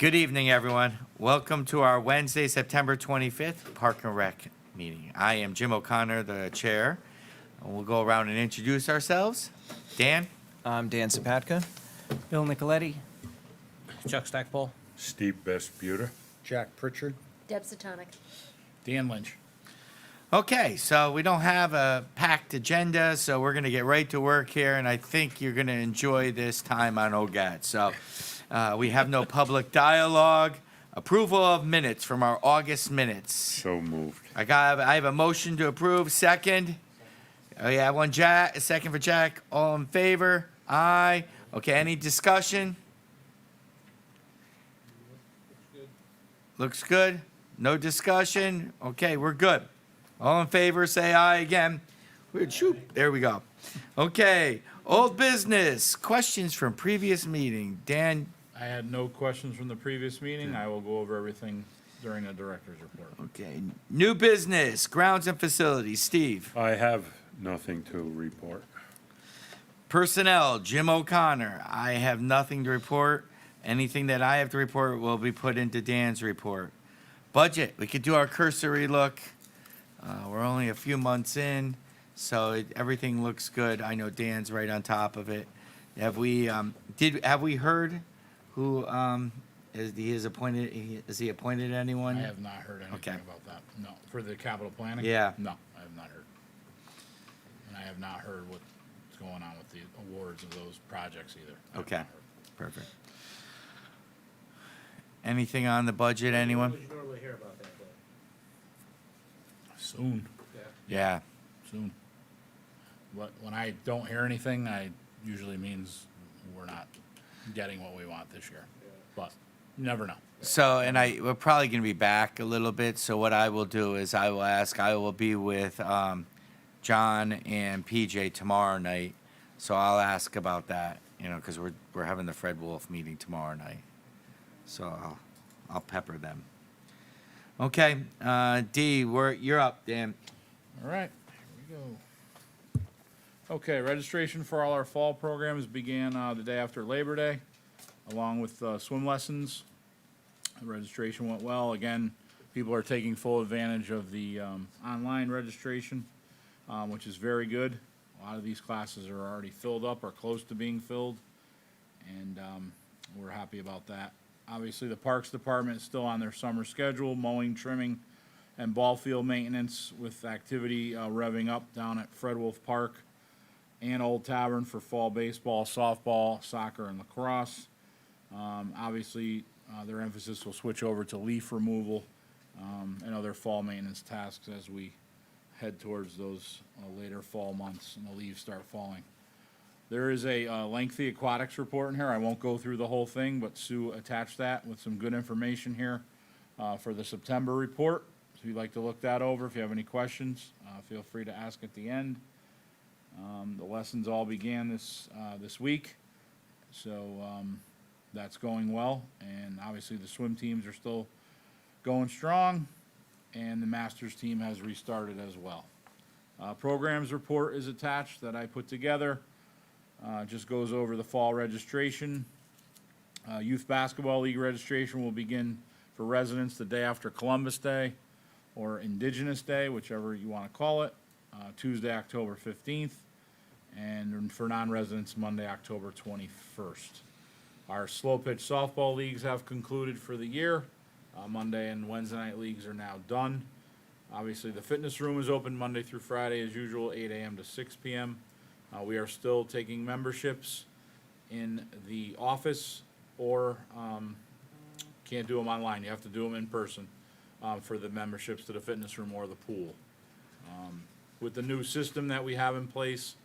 Good evening, everyone. Welcome to our Wednesday, September 25th Park and Rec meeting. I am Jim O'Connor, the chair. And we'll go around and introduce ourselves. Dan? I'm Dan Sapatka. Bill Nicoletti. Chuck Stackpole. Steve Bestbuter. Jack Pritchard. Deb Satonic. Dan Lynch. Okay, so we don't have a packed agenda, so we're going to get right to work here, and I think you're going to enjoy this time on OGAT. So we have no public dialogue. Approval of minutes from our August minutes. So moved. I have a motion to approve. Second. Oh yeah, one Jack, a second for Jack. All in favor? Aye. Okay, any discussion? Looks good. No discussion? Okay, we're good. All in favor, say aye again. Weird, shoot. There we go. Okay, old business. Questions from previous meeting. Dan, I had no questions from the previous meeting. I will go over everything during the director's report. okay. New business, grounds and facilities. Steve. I have nothing to report. Personnel, Jim O'Connor. I have nothing to report. Anything that I have to report will be put into Dan's report. Budget, we could do our cursory look. We're only a few months in, so everything looks good. I know Dan's right on top of it. Have we heard who has appointed anyone? I have not heard anything Okay. about that. No. For the capital planning? Yeah. No, I have not heard. And I have not heard what's going on with the awards of those projects either. I have Okay. not heard. Perfect. Anything on the budget, anyone? When would you normally hear about that, though? Soon, Yeah. soon. But when I don't hear anything, I usually means we're not getting what we want this year. But you never know. So, and we're probably going to be back a little bit. So what I will do is I will be with John and PJ tomorrow night. So I'll ask about that, because we're having the Fred Wolf meeting tomorrow night. So I'll pepper them. Okay, D, you're up, Dan. All right, here we go. Okay, registration for all our fall programs began the day after Labor Day, along with swim lessons. The registration went well. Again, people are taking full advantage of the online registration, which is very good. A lot of these classes are already filled up or close to being filled, and we're happy about that. Obviously, the Parks Department is still on their summer schedule, mowing, trimming, and ball field maintenance, with activity revving up down at Fred Wolf Park and Old Tavern for fall baseball, softball, soccer, and lacrosse. Obviously, their emphasis will switch over to leaf removal and other fall maintenance tasks as we head towards those later fall months and the leaves start falling. There is a lengthy aquatics report in here. I won't go through the whole thing, but Sue attached that with some good information here for the September report. So if you'd like to look that over, if you have any questions, feel free to ask at the end. The lessons all began this week, so that's going well. And obviously the swim teams are still going strong, and the Masters team has restarted as well. Programs report is attached that I put together. Just goes over the fall registration. Youth Basketball League registration will begin for residents the day after Columbus Day or Indigenous Day, whichever you want to call it, Tuesday, October 15th, and for non-residents, Monday, October 21st. Our slow pitch softball leagues have concluded for the year. Monday and Wednesday night leagues are now done. Obviously, the fitness room is open Monday through Friday as usual, 8 a.m. to 6 p.m. We are still taking memberships in the office, or can't do them online. You have to do them in person for the memberships to the fitness room or the pool. With the new system that we have in place,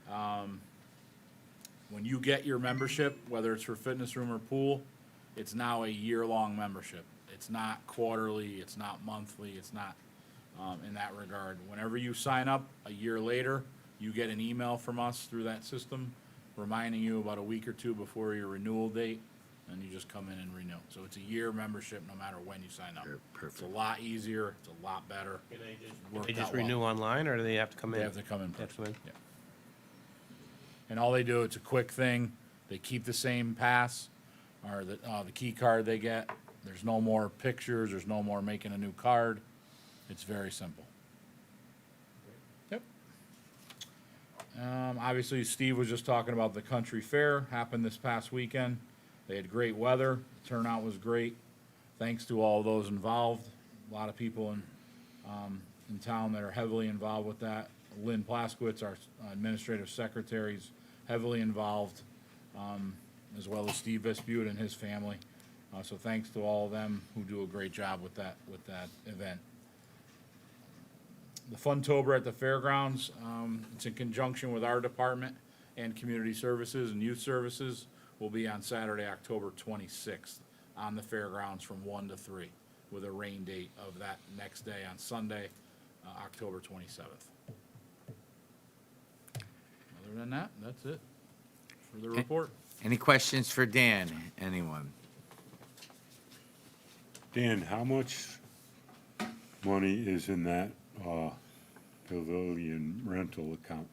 when you get your membership, whether it's for fitness room or pool, it's now a year-long membership. It's not quarterly, it's not monthly, it's not in that regard. Whenever you sign up a year later, you get an email from us through that system reminding you about a week or two before your renewal date, and you just come in and renew. So it's a year membership no matter when you sign up. It's a lot easier, it's a lot better. Worked They just out well. renew online, or do they have to come in? They have to come in They have to person. come in? Yeah. And all they do, it's a quick thing. They keep the same pass. or the key card they get. There's no more pictures, there's no more making a new card. It's very simple. Yep. Obviously, Steve was just talking about the country fair, happened this past weekend. They had great weather, turnout was great. Thanks to all those involved. A lot of people in town that are heavily involved with that. Lynn Plaskowitz, our administrative secretary, is heavily involved, as well as Steve Vesputa and his family. So thanks to all of them who do a great job with that event. The Funtober at the fairgrounds, it's in conjunction with our department and community services and youth services, will be on Saturday, October 26th, on the fairgrounds from 1 to 3, with a rain date of that next day on Sunday, October 27th. Other than that, that's it for the report. Any questions for Dan? Anyone? Dan, how much money is in that, pavilion rental account?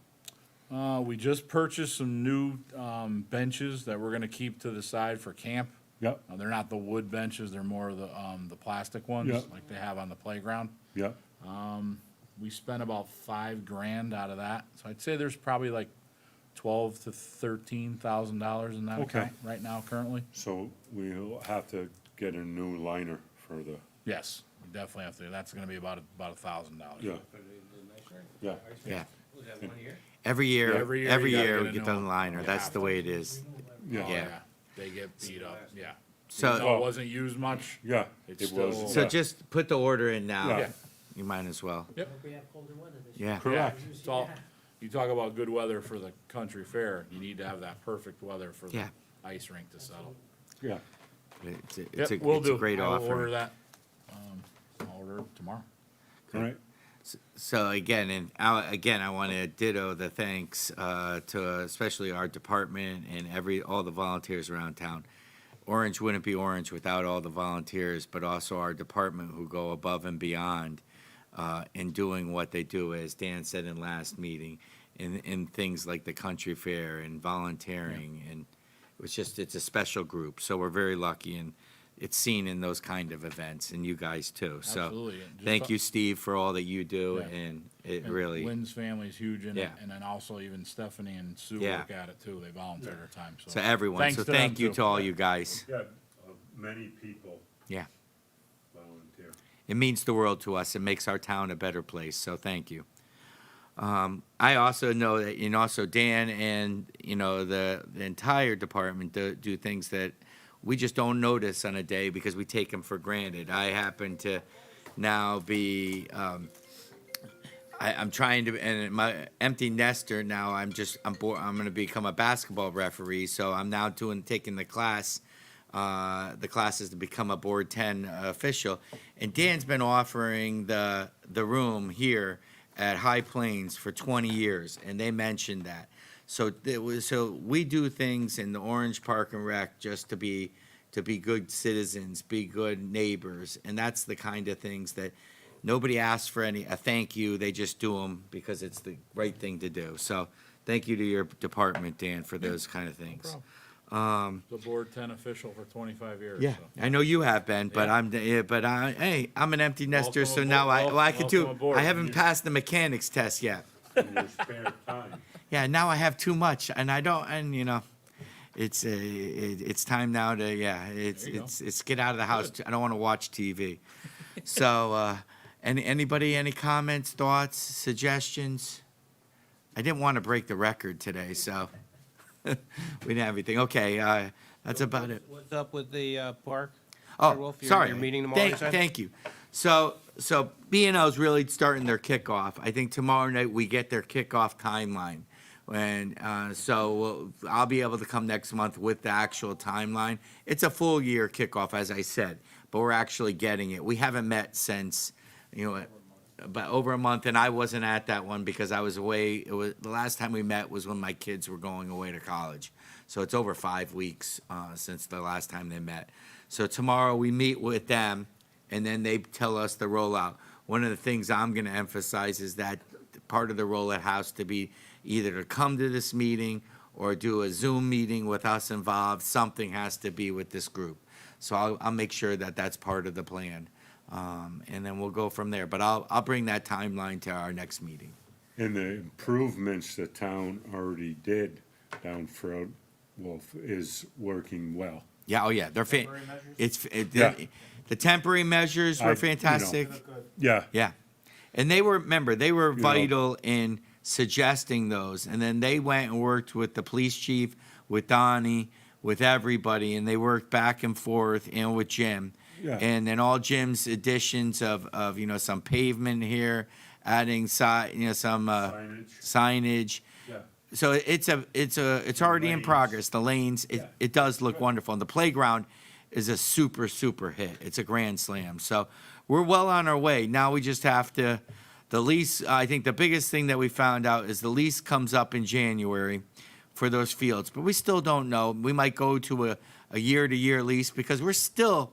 We just purchased some new benches that we're gonna keep to the side for camp. Yep, They're not the wood benches, they're more of the plastic ones, Yeah. like they have on the playground. yep, We spent about $5,000 out of that, so I'd say there's probably like $12,000 to $13,000 in that Okay. account right now currently. so we'll have to get a new liner for the, Yes, we definitely have to, that's gonna be about $1,000. yeah, yeah. Yeah. Was that 1 year? Every year, Every year every you gotta year get we a get new the one. liner. You That's have the to. way it is. Oh, Yeah, yeah, they get beat up, yeah. So- Even though it wasn't used much, yeah, It's it still- was. So yeah. just put the order in now. Yeah. You might as well. yep. Hope we have colder weather this year. Yeah. Correct. It's all, you talk about good weather for the country fair, you need to have that perfect weather for the Yeah. ice rink to settle. Yeah, It's Yep, we'll a do. great I will offer. order that, I'll order it tomorrow. all right, So again, I want to ditto the thanks to especially our department and all the volunteers around town. Orange wouldn't be Orange without all the volunteers, but also our department who go above and beyond in doing what they do, as Dan said in last meeting, in things like the country fair and volunteering, and it's a special group. So we're very lucky, and it's seen in those kind of events, and you guys too. So Absolutely. And just thank talk- you, Steve, for all that you do, Yeah. and it And really. Lynn's family's huge in it, Yeah. and then also even Stephanie and Sue Yeah. work at it too, they volunteer their time, so. So everyone, Thanks so to them, thank you too. to all you guys. yeah, many people Yeah. volunteer. It means the world to us. It makes our town a better place, so thank you. I also know that, also Dan and, the entire department do things that we just don't notice on a day because we take them for granted. I happen to now be, I'm trying to, and my empty nester now, I'm bored, I'm gonna become a basketball referee, so I'm now taking the classes to become a Board 10 official. And Dan's been offering the room here at High Plains for 20 years, and they mentioned that. So we do things in the Orange Park and Rec just to be good citizens, be good neighbors, and that's the kind of things that nobody asks for a thank you. They just do them because it's the right thing to do. So thank you to your department, Dan, for those kind of things. The Board 10 official for 25 years, Yeah, so. I know you have been, but Yeah. hey, I'm an empty nester, so Welcome now aboard. I could do. Welcome aboard. I haven't passed the mechanics test yet. In your spare time. Yeah, now I have too much, and I don't, and it's time now to There you go. it's get out of the house. I don't want to watch TV. So, any comments, thoughts, suggestions? I didn't want to break the record today, so we didn't have anything. Okay, that's about it. What's up with the park? Oh, Wolf, your- sorry. your meeting tomorrow, you said? Thank you. So B&O's really starting their kickoff. I think tomorrow night we get their kickoff timeline. I'll be able to come next month with the actual timeline. It's a full year kickoff, as I said, but we're actually getting it. We haven't met since, about over a month, and I wasn't at that one because I was away. The last time we met was when my kids were going away to college. So it's over 5 weeks since the last time they met. So tomorrow we meet with them, and then they tell us the rollout. One of the things I'm going to emphasize is that part of the rollout has to be either to come to this meeting or do a Zoom meeting with us involved. Something has to be with this group. So I'll make sure that that's part of the plan. And then we'll go from there. But I'll bring that timeline to our next meeting. And the improvements the town already did down Froid Wolf is working well. Yeah, oh yeah, they're Temporary measures? Yeah. the temporary measures were I- fantastic. Look good. Yeah, Yeah. And they were, remember, they were know. vital in suggesting those. And then they went and worked with the police chief, with Donnie, with everybody, and they worked back and forth and with Jim. Yeah. And then all Jim's additions of some pavement here, adding some signage. yeah. So it's already in Lanes. progress. The lanes, Yeah. it does look wonderful. And the playground is a super, super hit. It's a grand slam. So we're well on our way. Now we just have to, the lease, I think the biggest thing that we found out is the lease comes up in January for those fields, but we still don't know. We might go to a year-to-year lease because we're still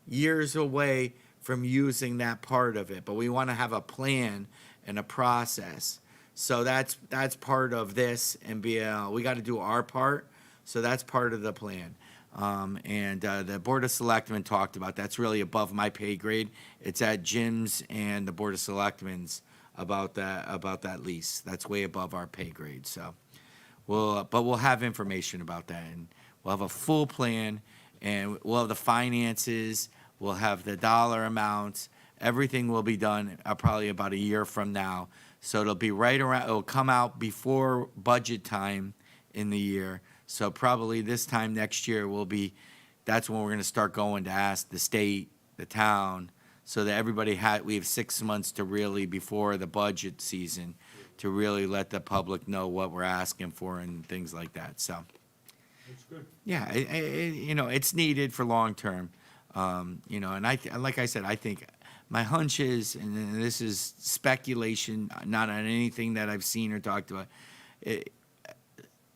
years away from using that part of it, but we want to have a plan and a process. So that's part of this, and we got to do our part. So that's part of the plan. The Board of Selectmen talked about, that's really above my pay grade. It's at Jim's and the Board of Selectmen's about that lease. That's way above our pay grade, so. We'll have information about that, and we'll have a full plan, and we'll have the finances, we'll have the dollar amounts, everything will be done probably about a year from now. So it'll be right around, it'll come out before budget time in the year. So probably this time next year that's when we're gonna start going to ask the state, the town, so that we have 6 months to really, before the budget season, to really let the public know what we're asking for and things like that, so. That's good. Yeah, it's needed for long-term, and like I said, I think my hunch is, and this is speculation, not on anything that I've seen or talked about,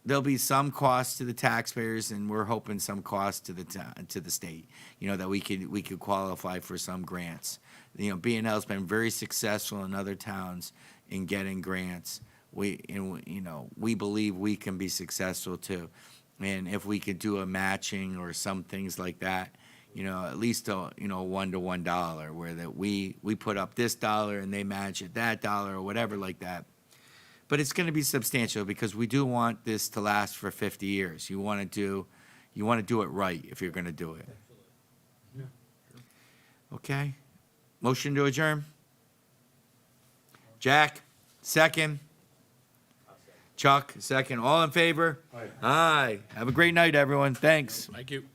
there'll be some cost to the taxpayers, and we're hoping some cost to the state, that we could qualify for some grants. B&L's been very successful in other towns in getting grants. We believe we can be successful too. And if we could do a matching or some things like that, at least a $1 to $1, where that we put up this dollar and they match it that dollar or whatever like that. But it's going to be substantial because we do want this to last for 50 years. You want to do it right if you're going to do it. Okay. Motion to adjourn. Jack, second. Chuck, second. All in favor? Aye. Aye. Have a great night, everyone. Thanks. Thank you.